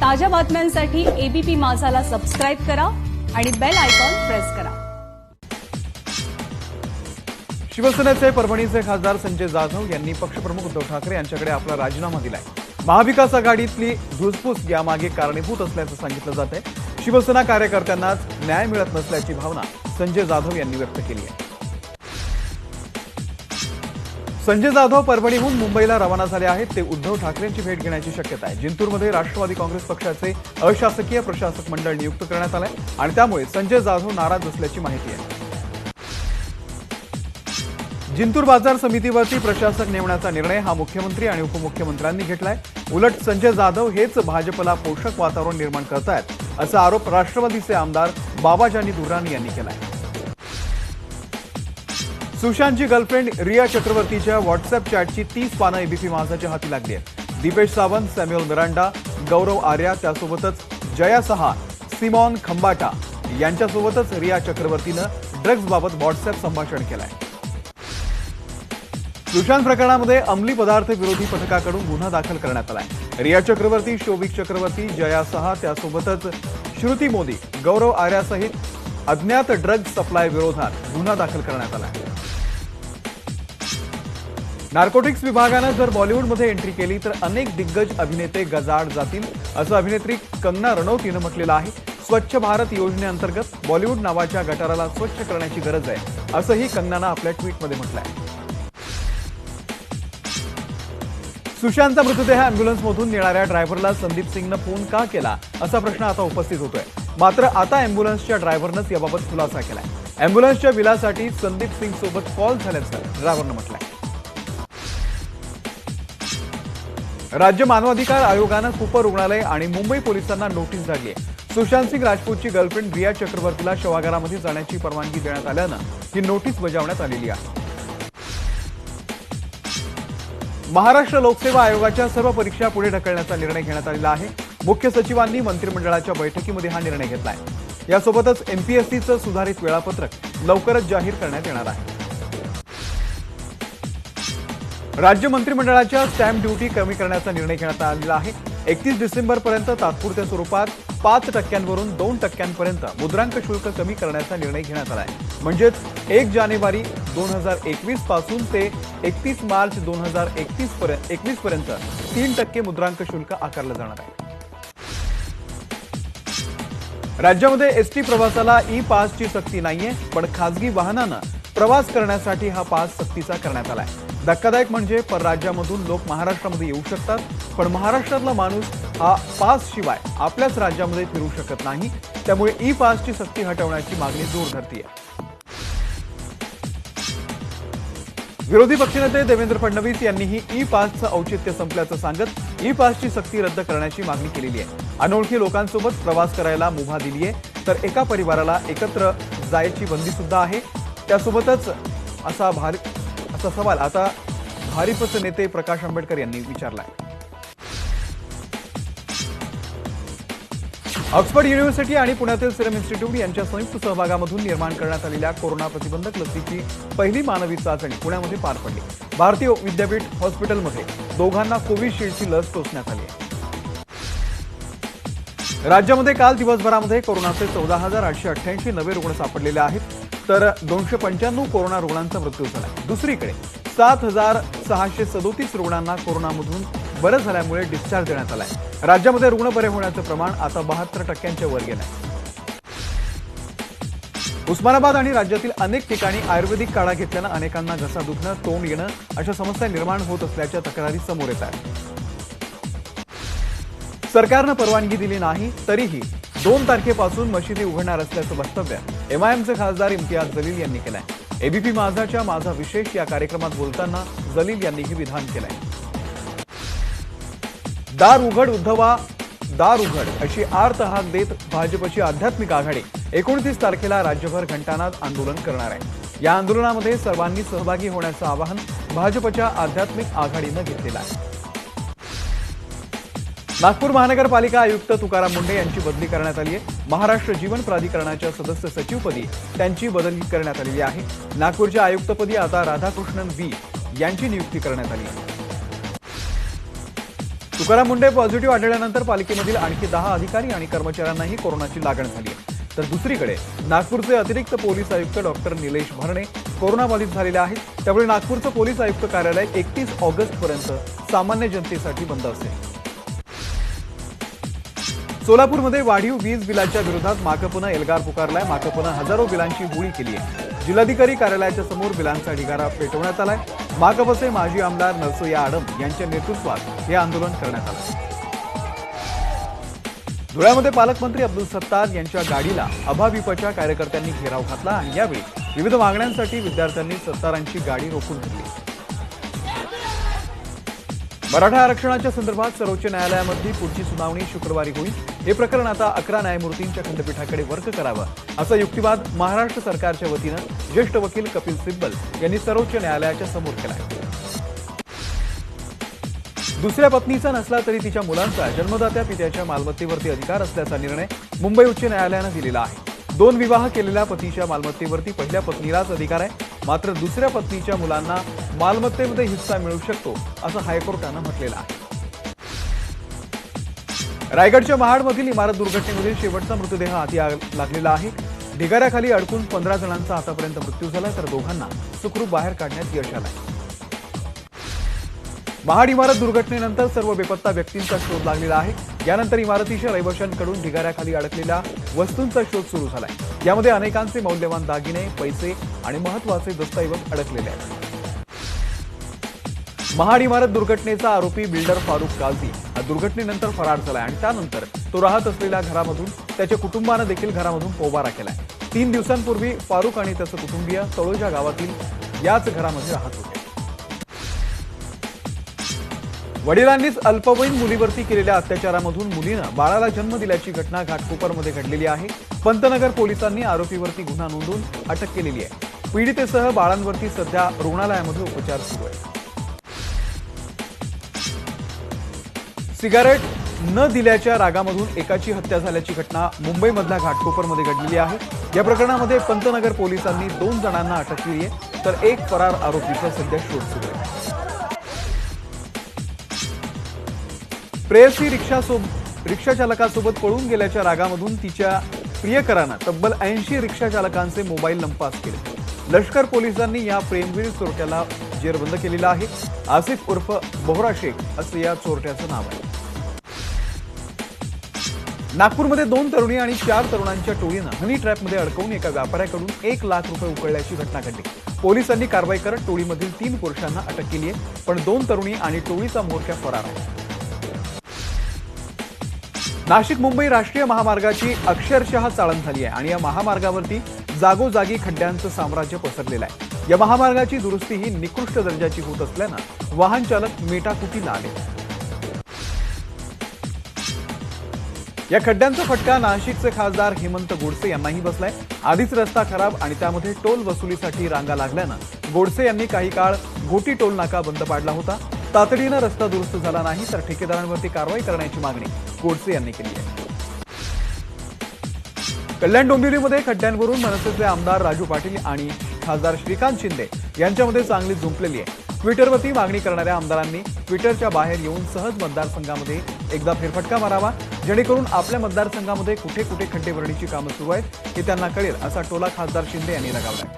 ताज्या बातम्यांसाठी ABP माझाला subscribe करा आणि बेल आयकॉन प्रेस करा। शिवसेनेचे परभणीचे खासदार संजय जाधव यांनी पक्षप्रमुख उद्धव ठाकरे यांच्याकडे आपला राजीनामा दिलाय। महाविकास आघाडीतली धुसफूस यामागे कारणीभूत असल्याचं सांगितलं जातंय। शिवसेना कार्यकर्त्यांनाच न्याय मिळत नसल्याची भावना संजय जाधव यांनी व्यक्त केली आहे। संजय जाधव परभणीहून मुंबईला रवाना झाले आहेत। ते उद्धव ठाकरेंची भेट घेण्याची शक्यता आहे। जिंतूरमध्ये राष्ट्रवादी काँग्रेस पक्षाचे अशासकीय प्रशासक मंडळ नियुक्त करण्यात आले आणि त्यामुळे संजय जाधव नाराज असल्याची माहिती आहे। जिंतूर बाजार समितीवरती प्रशासक नेमण्याचा निर्णय हा मुख्यमंत्री आणि उपमुख्यमंत्र्यांनी घेतलाय। उलट संजय जाधव हेच भाजपला पोषक वातावरण निर्माण करतायत असा आरोप राष्ट्रवादीचे आमदार बाबाजानी दुर्राणी यांनी केलाय। सुशांतची गर्लफ्रेंड रिया चक्रवर्तीच्या व्हॉट्सअप चॅटची 30 पानं एबीपी माझाच्या हाती लागली आहेत। दीपेश सावंत, सॅम्युअल मिरांडा, गौरव आर्या, त्यासोबतच जया सहा, सिमॉन खंबाटा यांच्यासोबतच रिया चक्रवर्तीनं ड्रग्जबाबत व्हॉट्सअप संभाषण केलंय। सुशांत प्रकरणामध्ये अंमली पदार्थ विरोधी पथकाकडून गुन्हा दाखल करण्यात आलाय। रिया चक्रवर्ती, शोभिक चक्रवर्ती, जया सहा, त्यासोबतच श्रुती मोदी, गौरव आर्यासहित अज्ञात ड्रग्ज सप्लाय विरोधात गुन्हा दाखल करण्यात आलाय। नार्कोटिक्स विभागानं जर बॉलिवूडमध्ये एंट्री केली तर अनेक दिग्गज अभिनेते गजाआड जातील असं अभिनेत्री कंगना रनौतीनं म्हटलेलं आहे। स्वच्छ भारत योजनेअंतर्गत बॉलिवूड नावाच्या गटाराला स्वच्छ करण्याची गरज आहे असंही कंगनानं आपल्या ट्विटमध्ये म्हटलंय। सुशांतचा मृतदेह अँब्युलन्समधून नेणाऱ्या ड्रायव्हरला संदीप सिंगनं फोन का केला असा प्रश्न आता उपस्थित होतोय। मात्र आता अँब्युलन्सच्या ड्रायव्हरनंच याबाबत खुलासा केलाय। अँब्युलन्सच्या बिलासाठी संदीप सिंग सोबत कॉल झाल्याचं ड्रायव्हरनं म्हटलंय। राज्य मानवाधिकार आयोगानं कूपर रुग्णालय आणि मुंबई पोलिसांना नोटीस धाडली आहे। सुशांत सिंग राजपूतची गर्लफ्रेंड रिया चक्रवर्तीला शवागारामध्ये जाण्याची परवानगी देण्यात आल्यानं ही नोटीस बजावण्यात आलेली आहे। महाराष्ट्र लोकसेवा आयोगाच्या सर्व परीक्षा पुढे ढकलण्याचा निर्णय घेण्यात आलेला आहे। मुख्य सचिवांनी मंत्रिमंडळाच्या बैठकीमध्ये हा निर्णय घेतलाय। यासोबतच एमपीएससीचं सुधारित वेळापत्रक लवकरच जाहीर करण्यात येणार आहे। राज्य मंत्रिमंडळाच्या स्टॅम्प ड्युटी कमी करण्याचा निर्णय घेण्यात आलेला आहे। 31 डिसेंबरपर्यंत तात्पुरत्या स्वरूपात 5% 2% मुद्रांक शुल्क कमी करण्याचा निर्णय घेण्यात आला आहे। म्हणजेच 1 जानेवारी 2021 पासून ते 31 मार्च 2021 पर्यंत 3% मुद्रांक शुल्क आकारलं जाणार आहे। राज्यामध्ये एसटी प्रवासाला ई पासची सक्ती नाहीये, पण खासगी वाहनानं प्रवास करण्यासाठी हा पास सक्तीचा करण्यात आलाय। धक्कादायक म्हणजे परराज्यामधून लोक महाराष्ट्रामध्ये येऊ शकतात, पण महाराष्ट्रातला माणूस हा पास शिवाय आपल्याच राज्यामध्ये फिरू शकत नाही। त्यामुळे ई पासची सक्ती हटवण्याची मागणी जोर धरतीये। विरोधी पक्षनेते देवेंद्र फडणवीस यांनीही ई पासचं औचित्य संपल्याचं सांगत ई पासची सक्ती रद्द करण्याची मागणी केलेली आहे। अनोळखी लोकांसोबत प्रवास करायला मुभा दिली आहे, तर एका परिवाराला एकत्र जायची बंदी सुद्धा आहे। त्यासोबतच असा सवाल आता भारिपचे नेते प्रकाश आंबेडकर यांनी विचारलाय। ऑक्सफर्ड युनिव्हर्सिटी आणि पुण्यातील सिरम इन्स्टिट्यूट यांच्या संयुक्त सहभागामधून निर्माण करण्यात आलेल्या कोरोना प्रतिबंधक लसीची पहिली मानवी चाचणी पुण्यामध्ये पार पडली। भारतीय विद्यापीठ हॉस्पिटलमध्ये दोघांना कोविशिल्डची लस टोचण्यात आली आहे। राज्यामध्ये काल दिवसभरामध्ये कोरोनाचे 14,888 नवे रुग्ण सापडलेले आहेत, तर 295 कोरोना रुग्णांचा मृत्यू झाला। दुसरीकडे 7,637 रुग्णांना कोरोनामधून बरं झाल्यामुळे डिस्चार्ज देण्यात आलाय। राज्यामध्ये रुग्ण बरे होण्याचं प्रमाण आता 72% वर गेलंय। उस्मानाबाद आणि राज्यातील अनेक ठिकाणी आयुर्वेदिक काढा घेतल्यानं अनेकांना घसा दुखणं, तोंड येणं अशा समस्या निर्माण होत असल्याच्या तक्रारी समोर येत आहेत। सरकारनं परवानगी दिली नाही तरीही 2 तारखेपासून मशिदी उघडणार असल्याचं वक्तव्य एमआयएमचे खासदार इम्तियाज जलील यांनी केलंय। एबीपी माझाच्या माझा विशेष या कार्यक्रमात बोलताना जलील यांनी हे विधान केलंय। दार उघड उद्धवा, दार उघड अशी आर्त हाक देत भाजपची आध्यात्मिक आघाडी 29 तारखेला राज्यभर घंटानाद आंदोलन करणार आहे। या आंदोलनामध्ये सर्वांनी सहभागी होण्याचं आवाहन भाजपच्या आध्यात्मिक आघाडीनं घेतलेलं आहे। नागपूर महानगरपालिका आयुक्त तुकाराम मुंढे यांची बदली करण्यात आली आहे। महाराष्ट्र जीवन प्राधिकरणाच्या सदस्य सचिवपदी त्यांची बदली करण्यात आलेली आहे। नागपूरच्या आयुक्तपदी आता राधाकृष्णन बी यांची नियुक्ती करण्यात आली आहे। तुकाराम मुंडे पॉझिटिव्ह आढळल्यानंतर पालिकेमधील आणखी 10 अधिकारी आणि कर्मचाऱ्यांनाही कोरोनाची लागण झाली आहे. तर दुसरीकडे नागपूरचे अतिरिक्त पोलीस आयुक्त डॉक्टर निलेश भरणे कोरोनाबाधित झालेले आहेत. त्यामुळे नागपूरचं पोलीस आयुक्त कार्यालय 31 ऑगस्टपर्यंत सामान्य जनतेसाठी बंद असेल. सोलापूरमध्ये वाढीव वीज बिलाच्या विरोधात माकपनं एल्गार पुकारलाय. माकपनं हजारो बिलांची होळी केली आहे. जिल्हाधिकारी कार्यालयाच्या समोर बिलांचा ढिगारा पेटवण्यात आलाय. माकपचे माजी आमदार नरसोया आडम यांच्या नेतृत्वात हे आंदोलन करण्यात आलं. धुळ्यामध्ये पालकमंत्री अब्दुल सत्तार यांच्या गाडीला अभाविपच्या कार्यकर्त्यांनी घेराव घातला आणि यावेळी विविध मागण्यांसाठी विद्यार्थ्यांनी सत्तारांची गाडी रोखून धरली. मराठा आरक्षणाच्या संदर्भात सर्वोच्च न्यायालयामध्ये पुढची सुनावणी शुक्रवारी होईल. हे प्रकरण आता 11 न्यायमूर्तींच्या खंडपीठाकडे वर्ग करावं असा युक्तिवाद महाराष्ट्र सरकारच्या वतीनं ज्येष्ठ वकील कपिल सिब्बल यांनी सर्वोच्च न्यायालयाच्या समोर केला आहे. दुसऱ्या पत्नीचा नसला तरी तिच्या मुलांचा जन्मदात्या पित्याच्या मालमत्तेवरती अधिकार असल्याचा निर्णय मुंबई उच्च न्यायालयानं दिलेला आहे. 2 विवाह केलेल्या पतीच्या मालमत्तेवरती पहिल्या पत्नीलाच अधिकार आहे. मात्र दुसऱ्या पत्नीच्या मुलांना मालमत्तेमध्ये हिस्सा मिळू शकतो असं हायकोर्टानं म्हटलेलं आहे. रायगडच्या महाडमधील इमारत दुर्घटनेमधील शेवटचा मृतदेह हाती लागलेला आहे. ढिगाऱ्याखाली अडकून 15 जणांचा आतापर्यंत मृत्यू झाला तर दोघांना सुखरूप बाहेर काढण्यात यश आलंय. महाड इमारत दुर्घटनेनंतर सर्व बेपत्ता व्यक्तींचा शोध लागलेला आहे. यानंतर इमारतीच्या रहिवाशांकडून ढिगाऱ्याखाली अडकलेल्या वस्तूंचा शोध सुरू झालाय. यामध्ये अनेकांचे मौल्यवान दागिने, पैसे आणि महत्त्वाचे दस्तऐवज अडकलेले आहेत. महाड इमारत दुर्घटनेचा आरोपी बिल्डर फारुख काझी हा दुर्घटनेनंतर फरार झालाय आणि त्यानंतर तो राहत असलेल्या घरामधून त्याच्या कुटुंबानं देखील घरामधून पोबारा केलाय. 3 दिवसांपूर्वी फारुख आणि त्याचं कुटुंबीय तळोजा गावातील याच घरामध्ये राहत होते. वडिलांनीच अल्पवयीन मुलीवरती केलेल्या अत्याचारामधून मुलीनं बाळाला जन्म दिल्याची घटना घाटकोपरमध्ये घडलेली आहे. पंतनगर पोलिसांनी आरोपीवरती गुन्हा नोंदवून अटक केलेली आहे. पीडितेसह बाळांवरती सध्या रुग्णालयामध्ये उपचार सुरू आहेत. सिगारेट न दिल्याच्या रागामधून एकाची हत्या झाल्याची घटना मुंबईमधल्या घाटकोपरमध्ये घडलेली आहे. या प्रकरणामध्ये पंतनगर पोलिसांनी 2 जणांना अटक केली आहे तर एक फरार आरोपीचा सध्या शोध सुरू आहे. प्रेयसी रिक्षा चालकासोबत पळून गेल्याच्या रागामधून तिच्या प्रियकरानं तब्बल 80 रिक्षा चालकांचे मोबाईल लंपास केले. लष्कर पोलिसांनी या प्रेमवीर चोरट्याला जेरबंद केलेलं आहे. आसिफ उर्फ बोहरा शेख असं या चोरट्याचं नाव आहे. नागपूरमध्ये 2 तरुणी आणि 4 तरुणांच्या टोळीनं हनी ट्रॅपमध्ये अडकवून एका व्यापाऱ्याकडून 1 लाख रुपये उकळल्याची घटना घडली. पोलिसांनी कारवाई करत टोळीमधील 3 पुरुषांना अटक केली आहे. पण 2 तरुणी आणि टोळीचा म्होरक्या फरार आहे. नाशिक मुंबई राष्ट्रीय महामार्गाची अक्षरशः चाळण झाली आहे आणि या महामार्गावरती जागोजागी खड्ड्यांचं साम्राज्य पसरलेलं आहे. या महामार्गाची दुरुस्ती ही निकृष्ट दर्जाची होत असल्यानं वाहन चालक मेटाकुटीला आले. या खड्ड्यांचा फटका नाशिकचे खासदार हेमंत गोडसे यांनाही बसलाय. आधीच रस्ता खराब आणि त्यामध्ये टोल वसुलीसाठी रांगा लागल्यानं गोडसे यांनी काही काळ घोटी टोल नाका बंद पाडला होता. तातडीनं रस्ता दुरुस्त झाला नाही तर ठेकेदारांवरती कारवाई करण्याची मागणी गोडसे यांनी केली आहे. कल्याण डोंबिवलीमध्ये खड्ड्यांवरून मनसेचे आमदार राजू पाटील आणि खासदार श्रीकांत शिंदे यांच्यामध्ये चांगली झुंपलेली आहे. ट्विटरवरती मागणी करणाऱ्या आमदारांनी ट्विटरच्या बाहेर येऊन सहज मतदारसंघामध्ये एकदा फेरफटका मारावा जेणेकरून आपल्या मतदारसंघामध्ये कुठे कुठे खड्डे भरण्याची कामं सुरू आहेत हे त्यांना कळेल असा टोला खासदार शिंदे यांनी लगावलाय.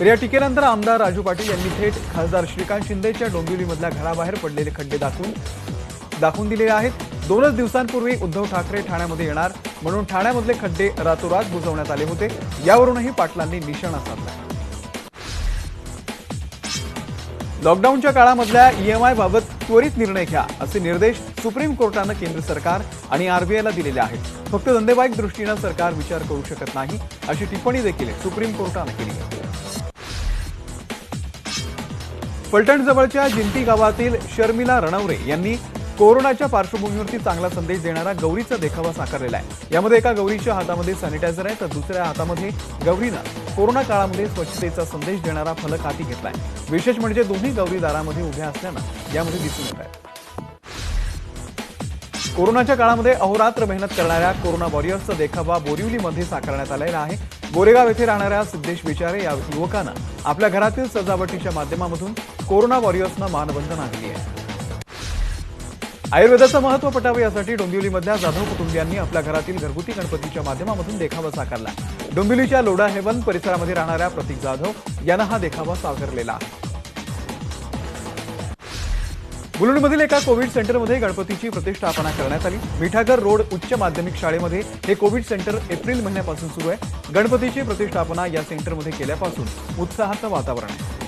तर या टीकेनंतर आमदार राजू पाटील यांनी थेट खासदार श्रीकांत शिंदेच्या डोंबिवलीमधल्या घराबाहेर पडलेले खड्डे दाखवून दिले आहेत. 2च दिवसांपूर्वी उद्धव ठाकरे ठाण्यामध्ये येणार म्हणून ठाण्यामधले खड्डे रातोरात बुजवण्यात आले होते. यावरूनही पाटलांनी निशाणा साधला. लॉकडाऊनच्या काळामधल्या ईएमआय बाबत त्वरित निर्णय घ्या असे निर्देश सुप्रीम कोर्टानं केंद्र सरकार आणि आरबीआयला दिलेले आहेत. फक्त धंदेवाईक दृष्टीनं सरकार विचार करू शकत नाही अशी टिप्पणी देखील सुप्रीम कोर्टानं केली आहे. फलटणजवळच्या जिंती गावातील शर्मिला रणवरे यांनी कोरोनाच्या पार्श्वभूमीवरती चांगला संदेश देणारा गौरीचा देखावा साकारलेला आहे. यामध्ये एका गौरीच्या हातामध्ये सॅनिटायझर आहे तर दुसऱ्या हातामध्ये गौरीनं कोरोना काळामध्ये स्वच्छतेचा संदेश देणारा फलक हाती घेतलाय. विशेष म्हणजे दोन्ही गौरी दारामध्ये उभ्या असल्यानं यामध्ये दिसून येत आहे. कोरोनाच्या काळामध्ये अहोरात्र मेहनत करणाऱ्या कोरोना वॉरियर्सचा देखावा बोरिवलीमध्ये साकारण्यात आलेला आहे. गोरेगाव येथे राहणाऱ्या सिद्धेश विचारे या युवकानं आपल्या घरातील सजावटीच्या माध्यमामधून कोरोना वॉरियर्सना मानवंदना दिली आहे. आयुर्वेदाचं महत्त्व पटावं यासाठी डोंबिवलीमधल्या जाधव कुटुंबियांनी आपल्या घरातील घरगुती गणपतीच्या माध्यमातून देखावा साकारला. डोंबिवलीच्या लोढा हेवन परिसरामध्ये राहणाऱ्या प्रतीक जाधव यांना हा देखावा साकारलेला आहे. मुलुंडमधील एका कोविड सेंटरमध्ये गणपतीची प्रतिष्ठापना करण्यात आली. मिठागर रोड उच्च माध्यमिक शाळेमध्ये हे कोविड सेंटर एप्रिल महिन्यापासून सुरू आहे. गणपतीची प्रतिष्ठापना या सेंटरमध्ये केल्यापासून उत्साहाचं वातावरण आहे.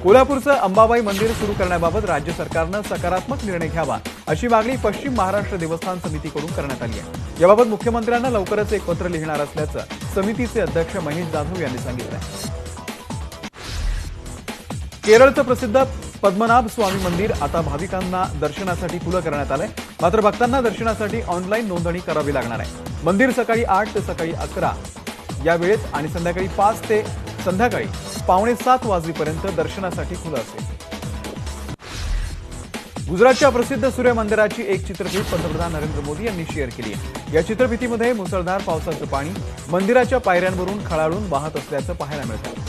कोल्हापूरचं अंबाबाई मंदिर सुरू करण्याबाबत राज्य सरकारनं सकारात्मक निर्णय घ्यावा अशी मागणी पश्चिम महाराष्ट्र देवस्थान समितीकडून करण्यात आली आहे. याबाबत मुख्यमंत्र्यांना लवकरच एक पत्र लिहिणार असल्याचं समितीचे अध्यक्ष महेश जाधव यांनी सांगितलं. केरळचं प्रसिद्ध पद्मनाभ स्वामी मंदिर आता भाविकांना दर्शनासाठी खुलं करण्यात आलंय. मात्र भक्तांना दर्शनासाठी ऑनलाईन नोंदणी करावी लागणार आहे. मंदिर सकाळी 8 ते सकाळी 11 या वेळेत आणि संध्याकाळी 5 ते संध्याकाळी 6:45 वाजेपर्यंत दर्शनासाठी खुलं असेल. गुजरातच्या प्रसिद्ध सूर्य मंदिराची एक चित्रफित पंतप्रधान नरेंद्र मोदी यांनी शेअर केली आहे. या चित्रफितीमध्ये मुसळधार पावसाचं पाणी मंदिराच्या पायऱ्यांवरून खळाळून वाहत असल्याचं पाहायला मिळतं.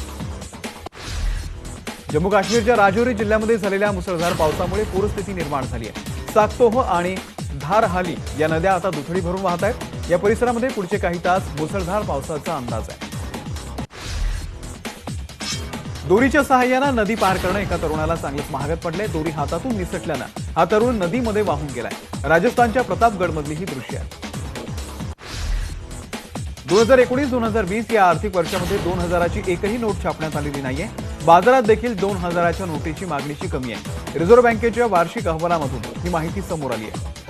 जम्मू काश्मीरच्या राजौरी जिल्ह्यामध्ये झालेल्या मुसळधार पावसामुळे पूरस्थिती निर्माण झाली आहे. साक्तोह आणि धारहाली या नद्या आता दुथडी भरून वाहत आहेत. या परिसरामध्ये पुढचे काही तास मुसळधार पावसाचा अंदाज आहे. दोरीच्या सहाय्यानं नदी पार करणं एका तरुणाला चांगलंच महागात पडलंय. दोरी हातातून निसटल्यानं हा तरुण नदीमध्ये वाहून गेलाय. राजस्थानच्या प्रतापगडमधली ही दृश्य आहे. 2019-2020 या आर्थिक वर्षामध्ये 2000ची एकही नोट छापण्यात आलेली नाहीये. बाजारात देखील 2000च्या नोटीची मागणीची कमी आहे. रिझर्व्ह बँकेच्या वार्षिक अहवालामधून ही माहिती समोर आली आहे.